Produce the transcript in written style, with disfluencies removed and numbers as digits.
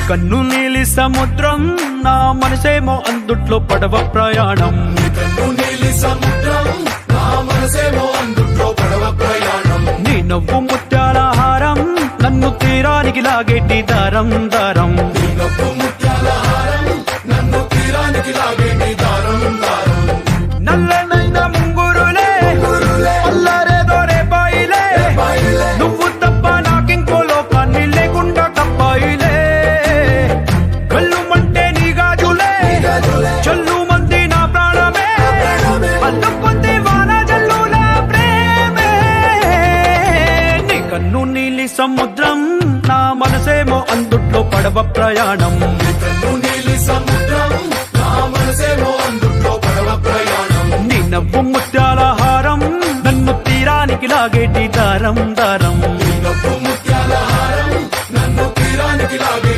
కన్ను నీలి సముద్రం నా మనసేమో అందుట్లో పడవ ప్రయాణం. కన్ను నీలి సముద్రం నా మనసేమో అందుట్లో పడవ ప్రయాణం. నీ నవ్వు ముత్యాల హారం నన్ను తీరానికి లాగేటి దారం దారం. నీ నవ్వు ముత్యాల హారం నన్ను తీరానికి లాగేటి దారం దారం. నల్లనైన ముంగురులే అల్లారేదో రేపాయిలే, నువ్వు తప్ప నాకింకో లోకాన్ని లేకుండా కప్పాయిలే. కళ్ళుమంటే నీ గాజులే చల్లు మంది నా ప్రాణమే, అల్లుకుంది వాన జల్లుల ప్రేమే. నీ కన్ను నీలి సముద్రం నా మనసేమో అందుట్లో పడవ ప్రయాణం. కన్ను నీలి సముద్రం నా మనసేమో అందుట్లో పడవ ప్రయాణం. నీ నవ్వు ముత్యాల హారం నన్ను తీరానికి లాగేటి దారం దారం. నీ నవ్వు ముత్యాల హారం నన్ను తీరానికి లాగే